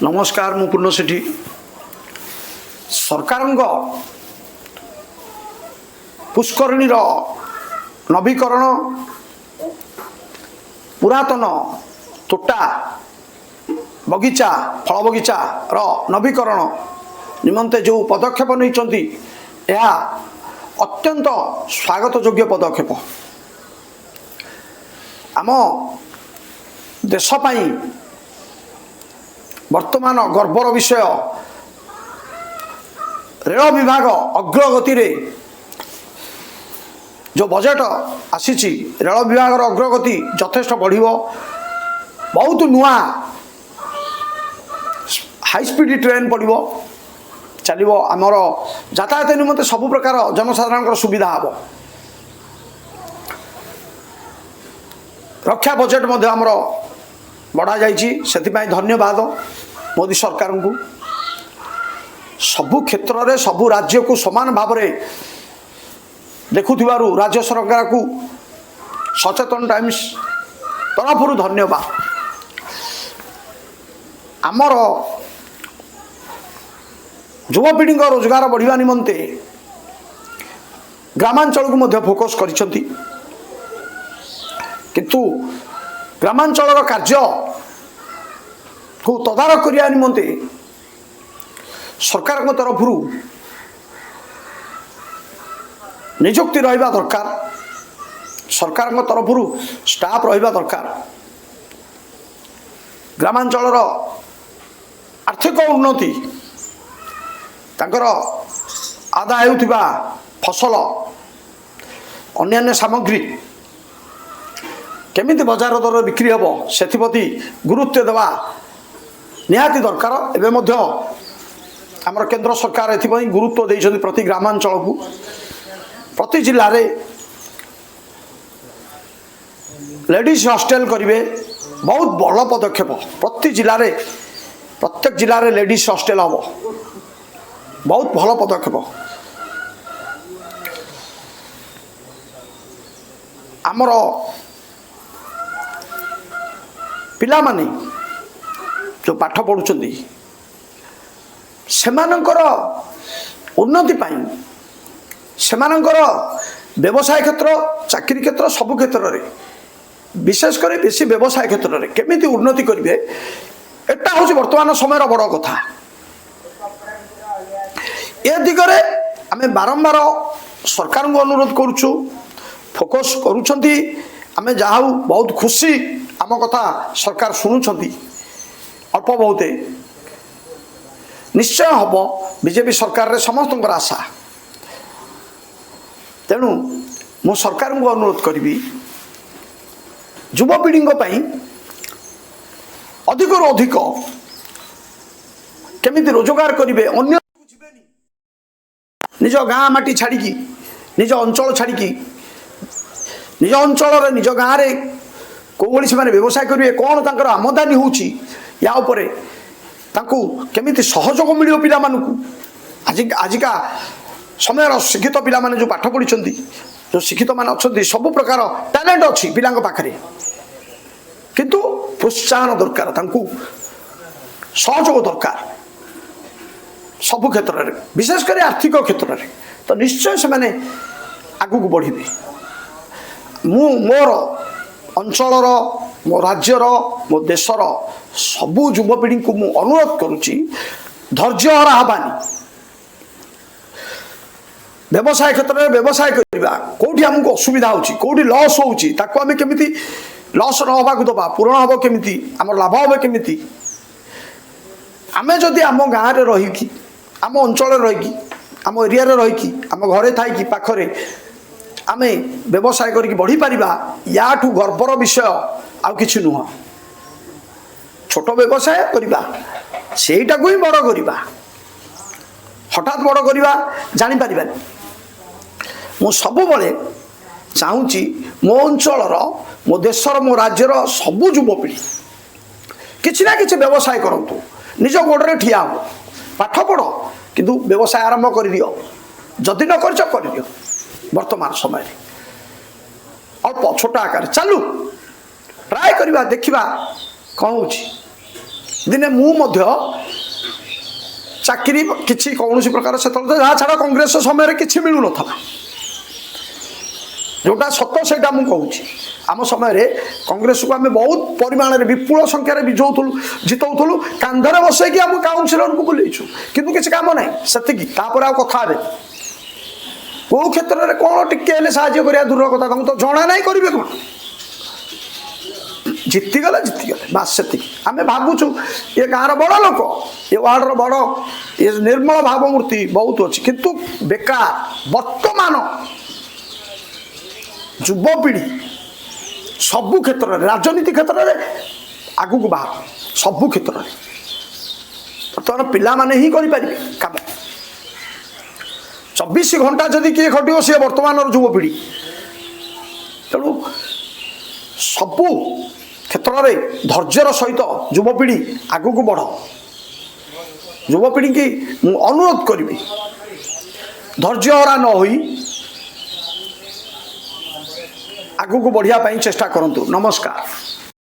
नमस्कार मु पूर्ण सेठी सरकार पुष्करणी नवीकरण पुरातन तोटा बगीचा फल बगीचा नवीकरण निमंते जो पदक्षेप नहीं यह अत्यंत स्वागत योग्य पदक्षेप आम देश पाई वर्तमान गर्वर विषय रेल विभाग अग्रगति रे जो बजेट आसी रेल विभाग अग्रगति यथेष्ट बढ़ बहुत नुआ हाई स्पीड ट्रेन पड़ो चलो आमर यातायात निमंते सबु प्रकार जनसाधारण सुविधा हम रक्षा बजेट आमर बढ़ा जाई धन्यवाद मोदी सरकार को सबु क्षेत्र में सबु राज्य को समान भाव में देखुथिबारु राज्य सरकार को सचेतन टाइम्स तरफ धन्यवाद। आमर युवपीढ़ी रोजगार बढ़िया निमंते ग्रामांचल को मध्य फोकस करिसेंती किंतु ग्रामांचल कार्य को तदारख करने निमंते सरकार तरफ नियुक्ति रहिबा दरकार सरकार तरफ स्टाफ रहिबा दरकार ग्रामांचल आर्थिक उन्नति तांकर आदाय होतिबा फसल अन्यान्य सामग्री केमिति बाजार दर बिक्री हम से गुरुत्व देवा निहाती दरकार एवं मध्य आमर केंद्र सरकार एथिपई गुरुत्व देइछथि प्रति ग्रामांचल को प्रति जिल्ला रे लेडीज हॉस्टेल करिवे बहुत बड़ पदक्षेप प्रति जिल्ला रे प्रत्येक जिल्ला रे लेडीज हॉस्टेल हम बहुत भल पदक्षेप आमर पिला माने जो पाठ पढ़ुचंदी सेमानंकर उन्नति पाई सेमानंकर व्यवसाय क्षेत्र चाकरी क्षेत्र सबु क्षेत्र रे विशेषकर बेसी व्यवसाय क्षेत्र रे केमिति उन्नति करिवे एटा होछि वर्तमान समय बड़ कथा। ए दिगरे आमे बारंबार सरकार को अनुरोध करूछु फोकस करूछंती आमे जाहु बहुत खुशी आम कथा सरकार शुणुंट अल्प बहुते निश्चय हम बीजेपी सरकार रे समस्त आशा तेणु मु सरकार को अनुरोध करी युवपीढ़ी अधिक रु अधिक केमिति रोजगार करेंगे अन्य निज गाँ माटी छाड़ी निज अंचल छाड़ी निज अंचल निज गाँव में कौन से व्यवसाय करेंगे कौन तांकर आमदानी होची या उपरे तांकु केमिति सहयोग मिलियो पिला मानकु आजिका समय शिक्षित पिला माने जो पाठ पढ़ी जो शिक्षित मान अच्छा सब प्रकार टैलेंट अच्छी पिला पाखरे किंतु प्रोत्साहन दरकार तांकु सहयोग दरकार सबु क्षेत्र में विशेषकर आर्थिक क्षेत्र में तो निश्चय से माने आगु को बढ़े मु मोर अंचलर मो राज्यर मो देशर सबु युवपीढ़ी को मु अनुरोध करुच्ची धैर्य हरा हबानी व्यवसाय क्षेत्र में व्यवसाय करवा कौटी आमको असुविधा होची कौटी लॉस होची ताको आमे केमिति लॉस न होबा को दबा पूर्ण होबो केमिति हमर लाभ होबो केमिति आमे जदि आम गाँव रे रही की आम अंचल रही आम एरिया रे रही की आम घरे थाई की पाखरे आमे व्यवसाय करके बढ़ी पारिबा याठू गर्वर विषय आउ किछि नुह छोट व्यवसाय करवा सेटा को ही बड़ करवा हठात बड़ करवा जानी पारिबानी मु सबु बळे चाहूची मो अंचलर मो देशर मो राज्यर सबु युवपीढ़ी किछि ना किछि व्यवसाय करंतु निज गोड़े ठिया हो पाठ पढ़ किंतु व्यवसाय आरंभ कर दियो जदि न कर दियो वर्तमान समय अल्प छोट आकार चालू ट्राए करवा देखा कौन हो दिने मु ଚାକିରି କିଛି କୌଣସି ପ୍ରକାର ସେତେବେଳେ ଯାହା ଛାଡ଼ କଂଗ୍ରେସ ସମୟରେ କିଛି ମିଳୁନଥିଲା। जोटा सत से मुझे आम समय कांग्रेस को आम बहुत परिमाण विपुल संख्यार विजौलु जितौलु कांधरे बसैकी आम काउनसिलर को बुलेचु किंतु किसी काम ना से कथा कौ क्षेत्र में कौन टिके साहय दूर कथा तुम तो जना ना करेंगे कौन जीतीगले बास से आम भावुँ ये गाँव बड़ लोक ये वार्डर बड़ ये निर्मल भावमूर्ति बहुत अच्छी किंतु बेकार वर्तमान युवपीढ़ी सबु क्षेत्र में राजनीति क्षेत्र में आगु को बाहर सबु क्षेत्र में बर्तमान पिला माने ही करें कम 24 घंटा जदि किए खटिव सी बर्तमान युवपीढ़ी तेणु सबु क्षेत्र में धैर्यर सहित युवपीढ़ी आगु को बढ़ युवपीढ़ी की अनुरोध करी धैर्यहरा न होई आगु को बढ़िया चेष्टा करंतु। नमस्कार।